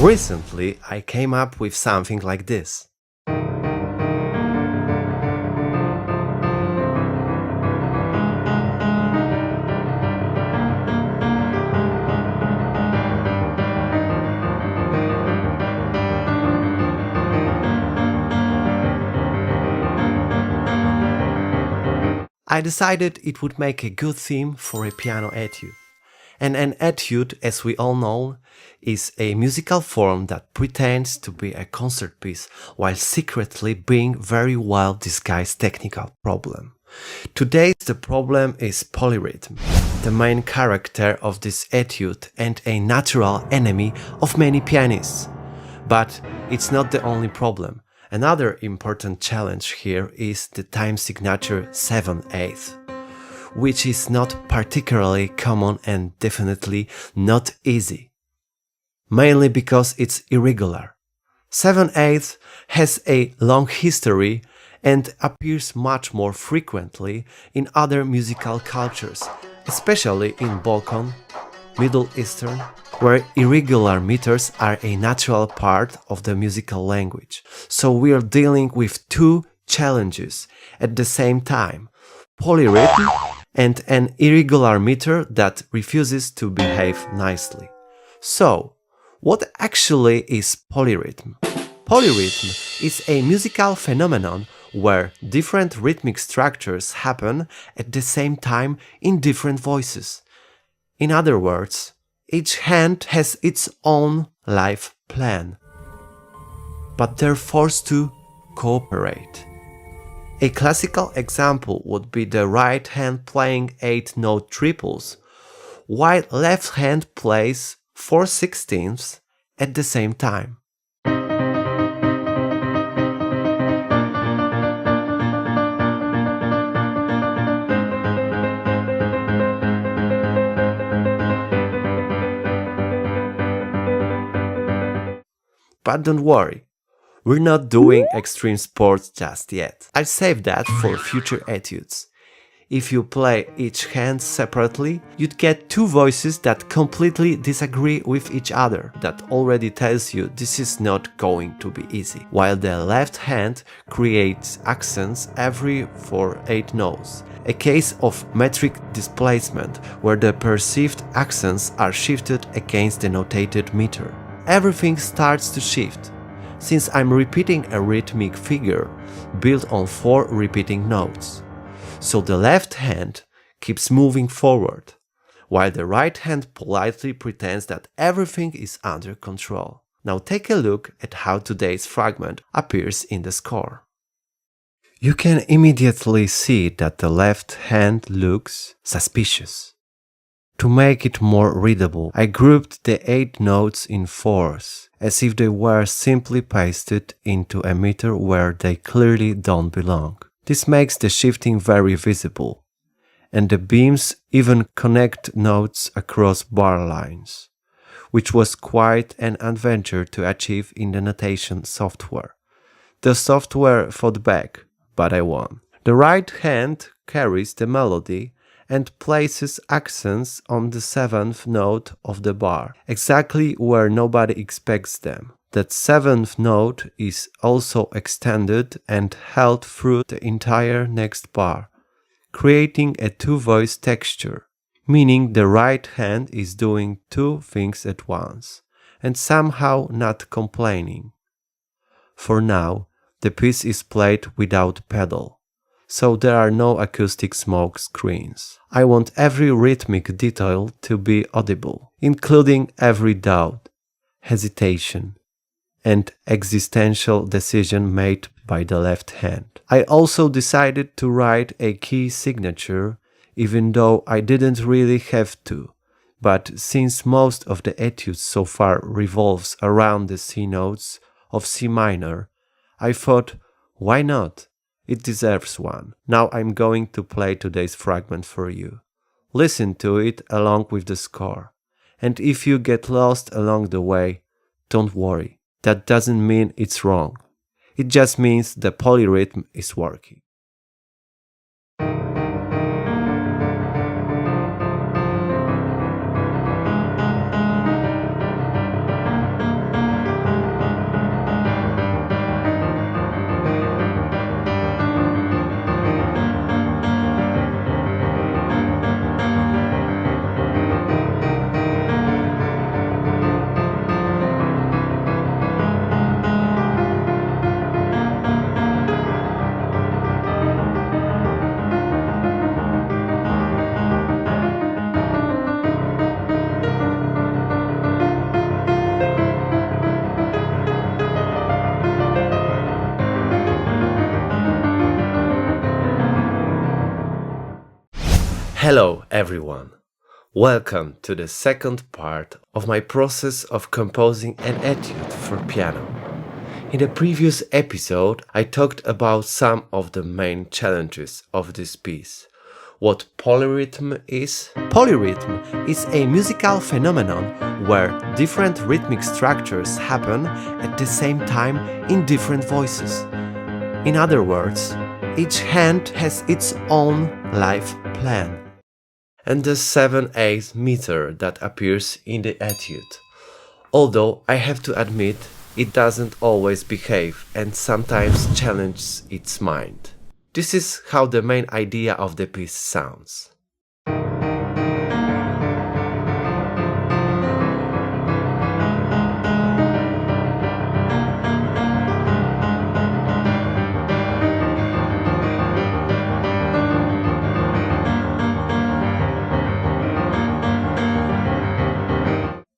Recently, I came up with something like this. I decided it would make a good theme for a piano etude. And an etude, as we all know, is a musical form that pretends to be a concert piece while secretly being very well disguised technical problem. Today the problem is polyrhythm, the main character of this etude and a natural enemy of many pianists. But it's not the only problem. Another important challenge here is the time signature 7/8, which is not particularly common and definitely not easy, mainly because it's irregular. 7/8 has a long history and appears much more frequently in other musical cultures, especially in Balkan, Middle Eastern, where irregular meters are a natural part of the musical language. So we are dealing with two challenges at the same time: polyrhythm and an irregular meter that refuses to behave nicely. So, what actually is polyrhythm? Polyrhythm is a musical phenomenon where different rhythmic structures happen at the same time in different voices. In other words, each hand has its own life plan, but they're forced to cooperate. A classical example would be the right hand playing 8-note triples, while left hand plays 4/16ths at the same time. But don't worry, we're not doing extreme sports just yet. I'll save that for future etudes. If you play each hand separately, you'd get two voices that completely disagree with each other. That already tells you this is not going to be easy. While the left hand creates accents every 4/8 notes, a case of metric displacement where the perceived accents are shifted against the notated meter. Everything starts to shift, since I'm repeating a rhythmic figure built on 4 repeating notes. So the left hand keeps moving forward, while the right hand politely pretends that everything is under control. Now take a look at how today's fragment appears in the score. You can immediately see that the left hand looks suspicious. To make it more readable, I grouped the 8 notes in 4s, as if they were simply pasted into a meter where they clearly don't belong. This makes the shifting very visible, and the beams even connect notes across bar lines, which was quite an adventure to achieve in the notation software. The software fought back, but I won. The right hand carries the melody and places accents on the 7th note of the bar, exactly where nobody expects them. That 7th note is also extended and held through the entire next bar, creating a two-voice texture, meaning the right hand is doing two things at once, and somehow not complaining. For now, the piece is played without pedal, so there are no acoustic smoke screens. I want every rhythmic detail to be audible, including every doubt, hesitation, and existential decision made by the left hand. I also decided to write a key signature, even though I didn't really have to, but since most of the etude so far revolves around the C notes of C minor, I thought, why not? It deserves one. Now I'm going to play today's fragment for you. Listen to it along with the score. And if you get lost along the way, don't worry. That doesn't mean it's wrong. It just means the polyrhythm is working. Hello everyone! Welcome to the second part of my process of composing an etude for piano. In the previous episode, I talked about some of the main challenges of this piece. What polyrhythm is? Polyrhythm is a musical phenomenon where different rhythmic structures happen at the same time in different voices. In other words, each hand has its own life plan. And the 7/8 meter that appears in the etude. Although I have to admit, it doesn't always behave and sometimes challenges its mind. This is how the main idea of the piece sounds.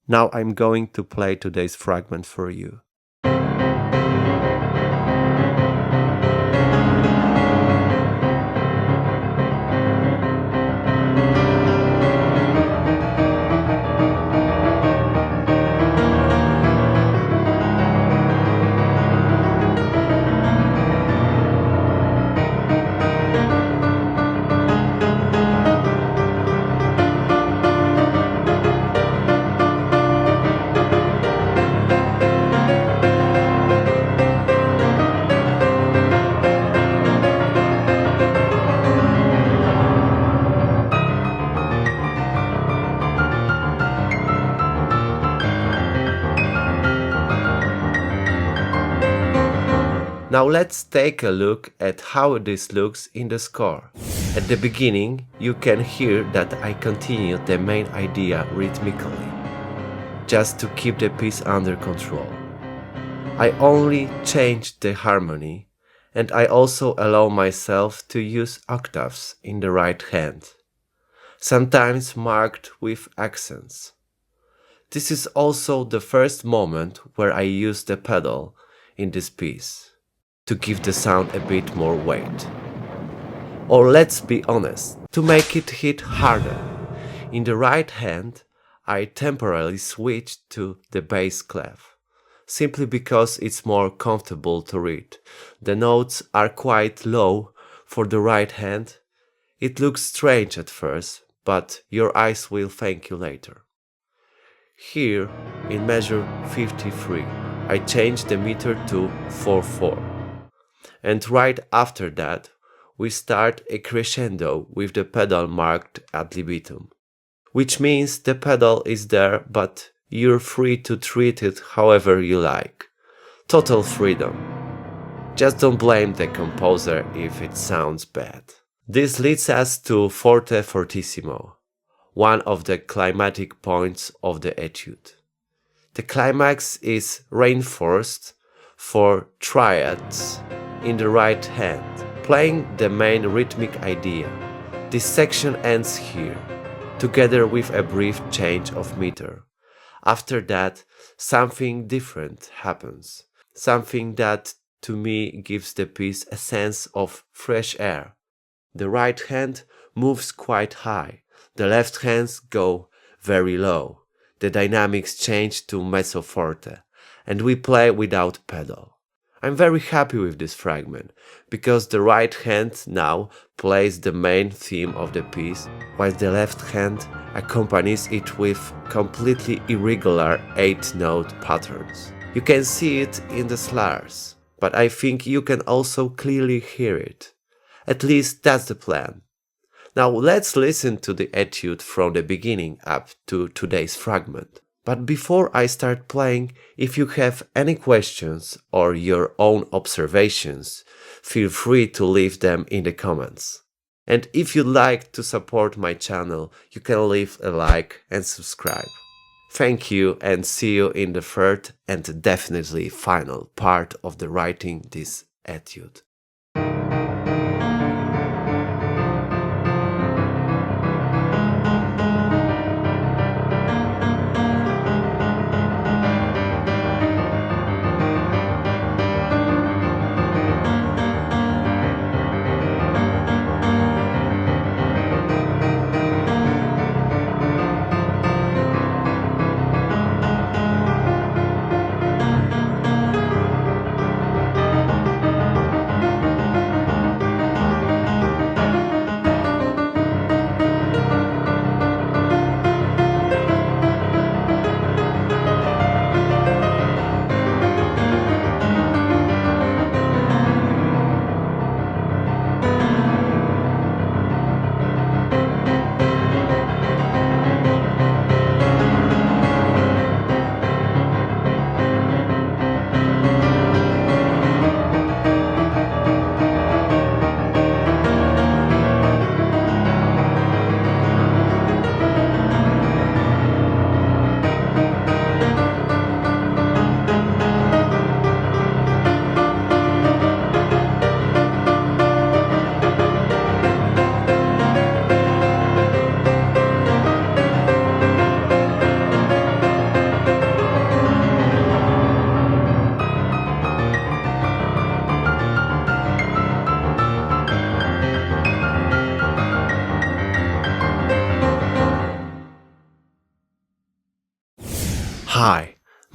Now I'm going to play today's fragment for you. Now let's take a look at how this looks in the score. At the beginning, you can hear that I continue the main idea rhythmically, just to keep the piece under control. I only change the harmony, and I also allow myself to use octaves in the right hand, sometimes marked with accents. This is also the first moment where I use the pedal in this piece, to give the sound a bit more weight. Or let's be honest, to make it hit harder. In the right hand, I temporarily switched to the bass clef, simply because it's more comfortable to read. The notes are quite low for the right hand. It looks strange at first, but your eyes will thank you later. Here, in measure 53, I change the meter to 4/4. And right after that, we start a crescendo with the pedal marked ad libitum, which means the pedal is there, but you're free to treat it however you like. Total freedom. Just don't blame the composer if it sounds bad. This leads us to forte fortissimo, one of the climatic points of the etude. The climax is reinforced for triads in the right hand, playing the main rhythmic idea. This section ends here, together with a brief change of meter. After that, something different happens, something that to me gives the piece a sense of fresh air. The right hand moves quite high, the left hands go very low. The dynamics change to mezzo forte, and we play without pedal. I'm very happy with this fragment, because the right hand now plays the main theme of the piece, while the left hand accompanies it with completely irregular 8-note patterns. You can see it in the slurs, but I think you can also clearly hear it. At least that's the plan. Now let's listen to the etude from the beginning up to today's fragment. But before I start playing, if you have any questions or your own observations, feel free to leave them in the comments. And if you'd like to support my channel, you can leave a like and subscribe. Thank you and see you in the third and definitely final part of the writing this etude.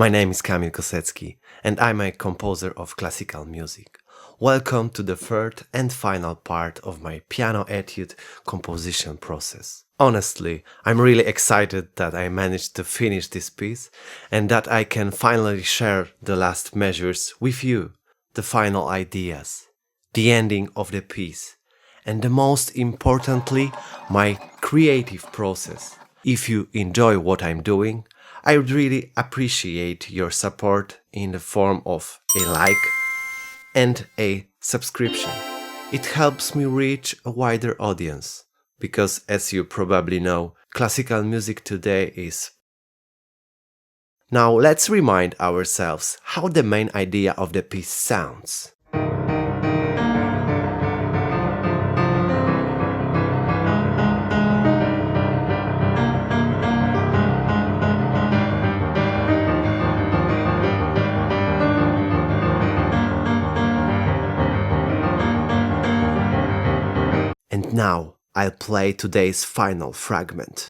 My name is Kamil Kosecki and I'm a composer of classical music. Welcome to the third and final part of my piano etude composition process. Honestly, I'm really excited that I managed to finish this piece and that I can finally share the last measures with you, the final ideas, the ending of the piece, and the most importantly, my creative process. If you enjoy what I'm doing, I would really appreciate your support in the form of a like and a subscription. It helps me reach a wider audience, because as you probably know, classical music today is. Now let's remind ourselves how the main idea of the piece sounds. And now I'll play today's final fragment.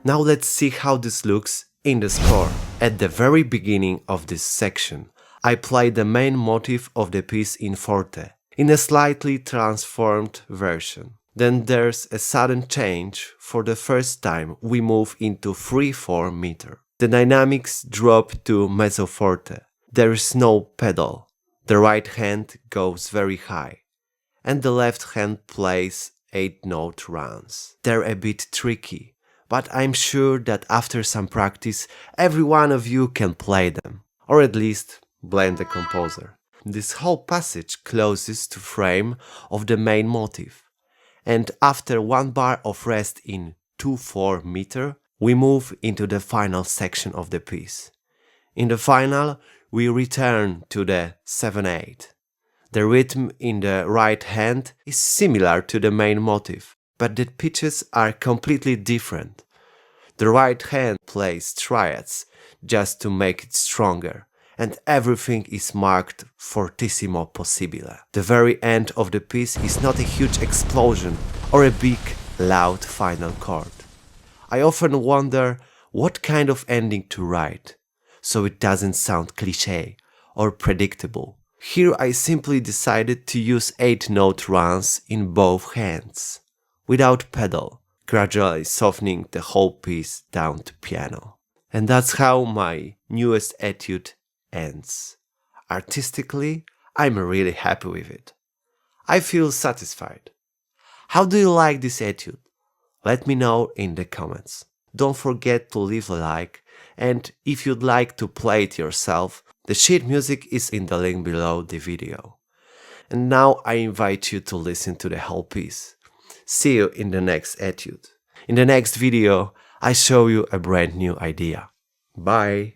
Now let's see how this looks in the score. At the very beginning of this section, I play the main motif of the piece in forte, in a slightly transformed version. Then there's a sudden change. For the first time we move into 3/4 meter. The dynamics drop to mezzo forte. There is no pedal. The right hand goes very high, and the left hand plays 8-note runs. They're a bit tricky, but I'm sure that after some practice, every one of you can play them, or at least blame the composer. This whole passage closes to frame of the main motif, and after one bar of rest in 2/4 meter, we move into the final section of the piece. In the final, we return to the 7/8. The rhythm in the right hand is similar to the main motif, but the pitches are completely different. The right hand plays triads just to make it stronger, and everything is marked fortissimo possibile. The very end of the piece is not a huge explosion or a big, loud final chord. I often wonder what kind of ending to write, so it doesn't sound cliché or predictable. Here I simply decided to use 8-note runs in both hands, without pedal, gradually softening the whole piece down to piano. And that's how my newest etude ends. Artistically, I'm really happy with it. I feel satisfied. How do you like this etude? Let me know in the comments. Don't forget to leave a like, and if you'd like to play it yourself, the sheet music is in the link below the video. And now I invite you to listen to the whole piece. See you in the next etude. In the next video, I show you a brand new idea. Bye!